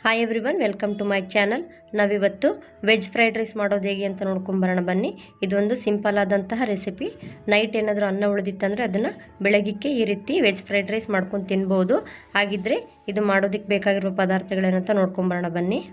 Hi everyone, welcome to my channel. ನಾವಿವತ್ತು veg fried rice ಮಾಡೋದು ಹೇಗೆ ಅಂತ ನೋಡ್ಕೊಂಬರೋಣ ಬನ್ನಿ. ಇದೊಂದು ಸಿಂಪಲ್ ಆದಂತಹ ರೆಸಿಪಿ. ನೈಟ್ ಏನಾದರೂ ಅನ್ನ ಉಳಿದಿತ್ತಂದರೆ ಅದನ್ನು ಬೆಳಗಿಕ್ಕೆ ಈ ರೀತಿ ವೆಜ್ ಫ್ರೈಡ್ ರೈಸ್ ಮಾಡ್ಕೊಂಡು ತಿನ್ಬೋದು. ಹಾಗಿದ್ರೆ ಇದು ಮಾಡೋದಕ್ಕೆ ಬೇಕಾಗಿರುವ ಪದಾರ್ಥಗಳೇನಂತ ನೋಡ್ಕೊಂಬರೋಣ ಬನ್ನಿ.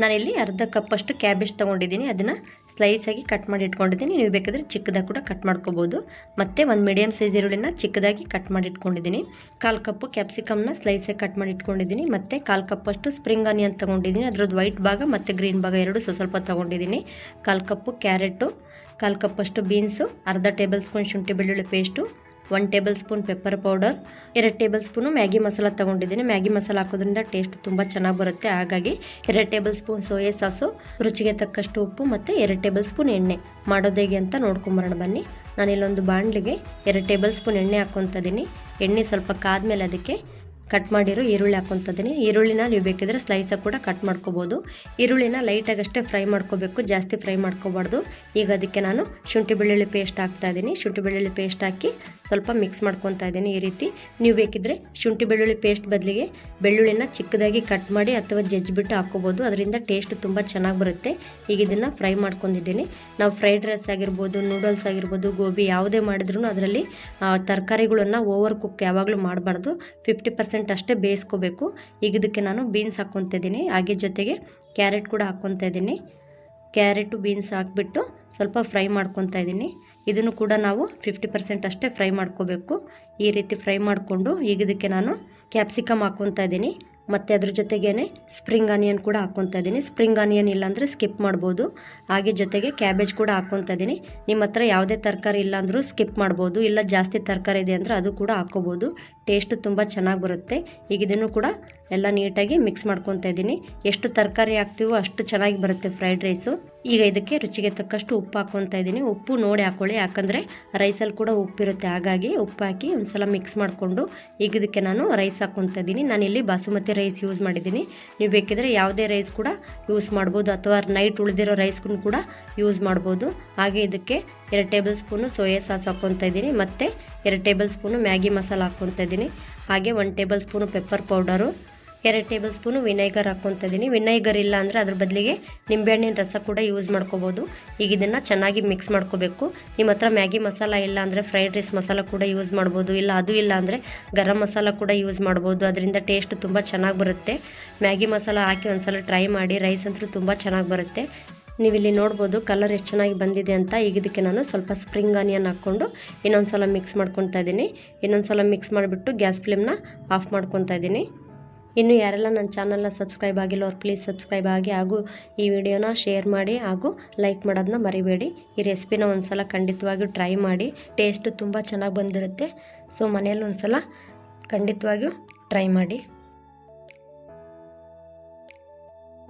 ನಾನಿಲ್ಲಿ ಅರ್ಧ ಕಪ್ಪಷ್ಟು ಕ್ಯಾಬೇಜ್ ತೊಗೊಂಡಿದ್ದೀನಿ. ಅದನ್ನು ಸ್ಲೈಸಾಗಿ ಕಟ್ ಮಾಡಿ ಇಟ್ಕೊಂಡಿದ್ದೀನಿ. ನೀವು ಬೇಕಾದರೆ ಚಿಕ್ಕದಾಗಿ ಕೂಡ ಕಟ್ ಮಾಡ್ಕೋಬೋದು. ಮತ್ತು ಒಂದು ಮೀಡಿಯಮ್ ಸೈಜ್ ಈರುಳ್ಳಿನ ಚಿಕ್ಕದಾಗಿ ಕಟ್ ಮಾಡಿ ಇಟ್ಕೊಂಡಿದ್ದೀನಿ. 1/4 ಕಪ್ಪು ಕ್ಯಾಪ್ಸಿಕಮ್ನ ಸ್ಲೈಸಾಗಿ ಕಟ್ ಮಾಡಿ ಇಟ್ಕೊಂಡಿದ್ದೀನಿ. ಮತ್ತು 1/4 ಕಪ್ಪಷ್ಟು ಸ್ಪ್ರಿಂಗ್ ಆನಿಯನ್ ತೊಗೊಂಡಿದ್ದೀನಿ. ಅದರದ್ದು ವೈಟ್ ಭಾಗ ಮತ್ತು ಗ್ರೀನ್ ಭಾಗ ಎರಡು ಸ್ವಲ್ಪ ತೊಗೊಂಡಿದ್ದೀನಿ. 1/4 ಕಪ್ಪು ಕ್ಯಾರೆಟು, 1/4 ಕಪ್ಪಷ್ಟು ಬೀನ್ಸು, ಅರ್ಧ ಟೇಬಲ್ ಸ್ಪೂನ್ ಶುಂಠಿ ಬೆಳ್ಳುಳ್ಳಿ paste, 1 table spoon pepper powder, 2 table spoon Maggi masala ತೊಗೊಂಡಿದ್ದೀನಿ. ಮ್ಯಾಗಿ ಮಸಾಲ ಹಾಕೋದ್ರಿಂದ ಟೇಸ್ಟ್ ತುಂಬ ಚೆನ್ನಾಗಿ ಬರುತ್ತೆ. ಹಾಗಾಗಿ 2 ಟೇಬಲ್ ಸ್ಪೂನ್ ಸೋಯಾ ಸಾಸು, ರುಚಿಗೆ ತಕ್ಕಷ್ಟು ಉಪ್ಪು ಮತ್ತು 2 ಟೇಬಲ್ ಸ್ಪೂನ್ ಎಣ್ಣೆ. ಮಾಡೋದು ಹೇಗೆ ಅಂತ ನೋಡ್ಕೊಂಬರೋಣ ಬನ್ನಿ. ನಾನಿಲ್ಲೊಂದು ಬಾಣಲಿಗೆ 2 ಟೇಬಲ್ ಸ್ಪೂನ್ ಎಣ್ಣೆ ಹಾಕ್ಕೊತಾ ಇದ್ದೀನಿ. ಎಣ್ಣೆ ಸ್ವಲ್ಪ ಕಾದ್ಮೇಲೆ ಅದಕ್ಕೆ ಕಟ್ ಮಾಡಿರೋ ಈರುಳ್ಳಿ ಹಾಕ್ಕೊತಿದ್ದೀನಿ. ಈರುಳ್ಳಿನ ನೀವು ಬೇಕಿದ್ರೆ ಸ್ಲೈಸಾಗಿ ಕೂಡ ಕಟ್ ಮಾಡ್ಕೋಬೋದು. ಈರುಳ್ಳಿನ ಲೈಟಾಗಿ ಅಷ್ಟೇ ಫ್ರೈ ಮಾಡ್ಕೋಬೇಕು, ಜಾಸ್ತಿ ಫ್ರೈ ಮಾಡ್ಕೋಬಾರ್ದು. ಈಗ ಅದಕ್ಕೆ ನಾನು ಶುಂಠಿ ಬೆಳ್ಳುಳ್ಳಿ ಪೇಸ್ಟ್ ಹಾಕ್ತಾಯಿದ್ದೀನಿ. ಶುಂಠಿ ಬೆಳ್ಳುಳ್ಳಿ ಪೇಸ್ಟ್ ಹಾಕಿ ಸ್ವಲ್ಪ ಮಿಕ್ಸ್ ಮಾಡ್ಕೊತಾ ಇದ್ದೀನಿ. ಈ ರೀತಿ ನೀವು ಬೇಕಿದ್ರೆ ಶುಂಠಿ ಬೆಳ್ಳುಳ್ಳಿ ಪೇಸ್ಟ್ ಬದಲಿಗೆ ಬೆಳ್ಳುಳ್ಳಿನ ಚಿಕ್ಕದಾಗಿ ಕಟ್ ಮಾಡಿ ಅಥವಾ ಜಜ್ಜಿಬಿಟ್ಟು ಹಾಕ್ಕೋಬೋದು. ಅದರಿಂದ ಟೇಸ್ಟ್ ತುಂಬ ಚೆನ್ನಾಗಿ ಬರುತ್ತೆ. ಈಗ ಇದನ್ನು ಫ್ರೈ ಮಾಡ್ಕೊಂಡಿದ್ದೀನಿ. ನಾವು ಫ್ರೈಡ್ ರೈಸ್ ಆಗಿರ್ಬೋದು, ನೂಡಲ್ಸ್ ಆಗಿರ್ಬೋದು, ಗೋಬಿ ಯಾವುದೇ ಮಾಡಿದ್ರೂ ಅದರಲ್ಲಿ ತರಕಾರಿಗಳನ್ನು ಓವರ್ ಕುಕ್ ಯಾವಾಗಲೂ ಮಾಡಬಾರ್ದು. 50% ಅಷ್ಟೇ ಬೇಯಿಸ್ಕೋಬೇಕು. ಈಗ ಇದಕ್ಕೆ ನಾನು ಬೀನ್ಸ್ ಹಾಕ್ಕೊತಾ ಇದ್ದೀನಿ. ಹಾಗೆ ಜೊತೆಗೆ ಕ್ಯಾರೆಟ್ ಕೂಡ ಹಾಕ್ಕೊತಾ ಇದ್ದೀನಿ. ಕ್ಯಾರೆಟು ಬೀನ್ಸ್ ಹಾಕ್ಬಿಟ್ಟು ಸ್ವಲ್ಪ ಫ್ರೈ ಮಾಡ್ಕೊತಾ ಇದ್ದೀನಿ. ಇದನ್ನು ಕೂಡ ನಾವು 50% ಅಷ್ಟೇ ಫ್ರೈ ಮಾಡ್ಕೋಬೇಕು. ಈ ರೀತಿ ಫ್ರೈ ಮಾಡಿಕೊಂಡು ಈಗ ಇದಕ್ಕೆ ನಾನು ಕ್ಯಾಪ್ಸಿಕಮ್ ಹಾಕ್ಕೊತಾ ಇದ್ದೀನಿ. ಮತ್ತು ಅದ್ರ ಜೊತೆಗೇ ಸ್ಪ್ರಿಂಗ್ ಆನಿಯನ್ ಕೂಡ ಹಾಕ್ಕೊತಾ ಇದ್ದೀನಿ. ಸ್ಪ್ರಿಂಗ್ ಆನಿಯನ್ ಇಲ್ಲಾಂದರೆ ಸ್ಕಿಪ್ ಮಾಡ್ಬೋದು. ಹಾಗೆ ಜೊತೆಗೆ ಕ್ಯಾಬೇಜ್ ಕೂಡ ಹಾಕ್ಕೊತಾ ಇದ್ದೀನಿ. ನಿಮ್ಮ ಹತ್ರ ಯಾವುದೇ ತರಕಾರಿ ಇಲ್ಲ ಅಂದರೂ ಸ್ಕಿಪ್ ಮಾಡ್ಬೋದು. ಇಲ್ಲ ಜಾಸ್ತಿ ತರಕಾರಿ ಇದೆ ಅಂದರೆ ಅದು ಕೂಡ ಹಾಕ್ಕೋಬೋದು. ಟೇಸ್ಟು ತುಂಬ ಚೆನ್ನಾಗಿ ಬರುತ್ತೆ. ಈಗ ಇದನ್ನು ಕೂಡ ಎಲ್ಲ ನೀಟಾಗಿ ಮಿಕ್ಸ್ ಮಾಡ್ಕೊತಾ ಇದ್ದೀನಿ. ಎಷ್ಟು ತರಕಾರಿ ಹಾಕ್ತೀವೋ ಅಷ್ಟು ಚೆನ್ನಾಗಿ ಬರುತ್ತೆ ಫ್ರೈಡ್ ರೈಸು. ಈಗ ಇದಕ್ಕೆ ರುಚಿಗೆ ತಕ್ಕಷ್ಟು ಉಪ್ಪು ಹಾಕ್ಕೊತಾ ಇದ್ದೀನಿ. ಉಪ್ಪು ನೋಡಿ ಹಾಕ್ಕೊಳ್ಳಿ, ಯಾಕಂದರೆ ರೈಸಲ್ಲಿ ಕೂಡ ಉಪ್ಪಿರುತ್ತೆ. ಹಾಗಾಗಿ ಉಪ್ಪು ಹಾಕಿ ಒಂದು ಸಲ ಮಿಕ್ಸ್ ಮಾಡಿಕೊಂಡು ಈಗ ಇದಕ್ಕೆ ನಾನು ರೈಸ್ ಹಾಕ್ಕೊತಾ ಇದ್ದೀನಿ. ನಾನಿಲ್ಲಿ ಬಾಸುಮತಿ ರೈಸ್ ಯೂಸ್ ಮಾಡಿದ್ದೀನಿ. ನೀವು ಬೇಕಿದ್ರೆ ಯಾವುದೇ ರೈಸ್ ಕೂಡ ಯೂಸ್ ಮಾಡ್ಬೋದು, ಅಥವಾ ನೈಟ್ ಉಳಿದಿರೋ ರೈಸ್ಗೂ ಕೂಡ ಯೂಸ್ ಮಾಡ್ಬೋದು. ಹಾಗೆ ಇದಕ್ಕೆ 2 ಟೇಬಲ್ ಸ್ಪೂನು ಸೋಯಾ ಸಾಸ್ ಹಾಕ್ಕೊತಾ ಇದ್ದೀನಿ. ಮತ್ತು 2 ಟೇಬಲ್ ಸ್ಪೂನು ಮ್ಯಾಗಿ ಮಸಾಲ ಹಾಕ್ಕೊತಾ ಇದ್ದೀನಿ. ಹಾಗೆ 1 table spoon pepper powder, 2 table spoon vinegar ಹಾಕ್ಕೊತಾ ಇದ್ದೀನಿ. ವಿನೆಗರ್ ಇಲ್ಲ ಅಂದರೆ ಅದ್ರ ಬದಲಿಗೆ ನಿಂಬೆಹಣ್ಣಿನ ರಸ ಕೂಡ ಯೂಸ್ ಮಾಡ್ಕೋಬೋದು. ಈಗ ಇದನ್ನು ಚೆನ್ನಾಗಿ ಮಿಕ್ಸ್ ಮಾಡ್ಕೋಬೇಕು. ನಿಮ್ಮ ಹತ್ರ ಮ್ಯಾಗಿ ಮಸಾಲ ಇಲ್ಲ ಅಂದರೆ ಫ್ರೈಡ್ ರೈಸ್ ಮಸಾಲ ಕೂಡ ಯೂಸ್ ಮಾಡ್ಬೋದು. ಇಲ್ಲ ಅದು ಇಲ್ಲ ಅಂದರೆ ಗರಂ ಮಸಾಲ ಕೂಡ ಯೂಸ್ ಮಾಡ್ಬೋದು. ಅದರಿಂದ ಟೇಸ್ಟ್ ತುಂಬ ಚೆನ್ನಾಗಿ ಬರುತ್ತೆ. ಮ್ಯಾಗಿ ಮಸಾಲ ಹಾಕಿ ಒಂದ್ಸಲ ಟ್ರೈ ಮಾಡಿ. ರೈಸ್ ಅಂತೂ ತುಂಬ ಚೆನ್ನಾಗಿ ಬರುತ್ತೆ. ನೀವಿಲ್ಲಿ ನೋಡ್ಬೋದು ಕಲರ್ ಎಷ್ಟು ಚೆನ್ನಾಗಿ ಬಂದಿದೆ ಅಂತ. ಈಗ ಇದಕ್ಕೆ ನಾನು ಸ್ವಲ್ಪ ಸ್ಪ್ರಿಂಗ್ ಆನಿಯನ್ ಹಾಕ್ಕೊಂಡು ಇನ್ನೊಂದು ಸಲ ಮಿಕ್ಸ್ ಮಾಡ್ಕೊತಾ ಇದ್ದೀನಿ. ಇನ್ನೊಂದು ಸಲ ಮಿಕ್ಸ್ ಮಾಡಿಬಿಟ್ಟು ಗ್ಯಾಸ್ ಫ್ಲೇಮ್ನ ಆಫ್ ಮಾಡ್ಕೊತಾ ಇದ್ದೀನಿ. ಇನ್ನು ಯಾರೆಲ್ಲ ನನ್ನ ಚಾನಲ್ನ ಸಬ್ಸ್ಕ್ರೈಬ್ ಆಗಿಲ್ಲ ಅವ್ರು ಪ್ಲೀಸ್ ಸಬ್ಸ್ಕ್ರೈಬ್ ಆಗಿ, ಹಾಗೂ ಈ ವಿಡಿಯೋನ ಶೇರ್ ಮಾಡಿ ಹಾಗೂ ಲೈಕ್ ಮಾಡೋದನ್ನ ಮರಿಬೇಡಿ. ಈ ರೆಸಿಪಿನ ಒಂದು ಸಲ ಖಂಡಿತವಾಗಿಯೂ ಟ್ರೈ ಮಾಡಿ. ಟೇಸ್ಟು ತುಂಬ ಚೆನ್ನಾಗಿ ಬಂದಿರುತ್ತೆ. ಸೊ ಮನೆಯಲ್ಲಿ ಒಂದು ಸಲ ಖಂಡಿತವಾಗಿಯೂ ಟ್ರೈ ಮಾಡಿ.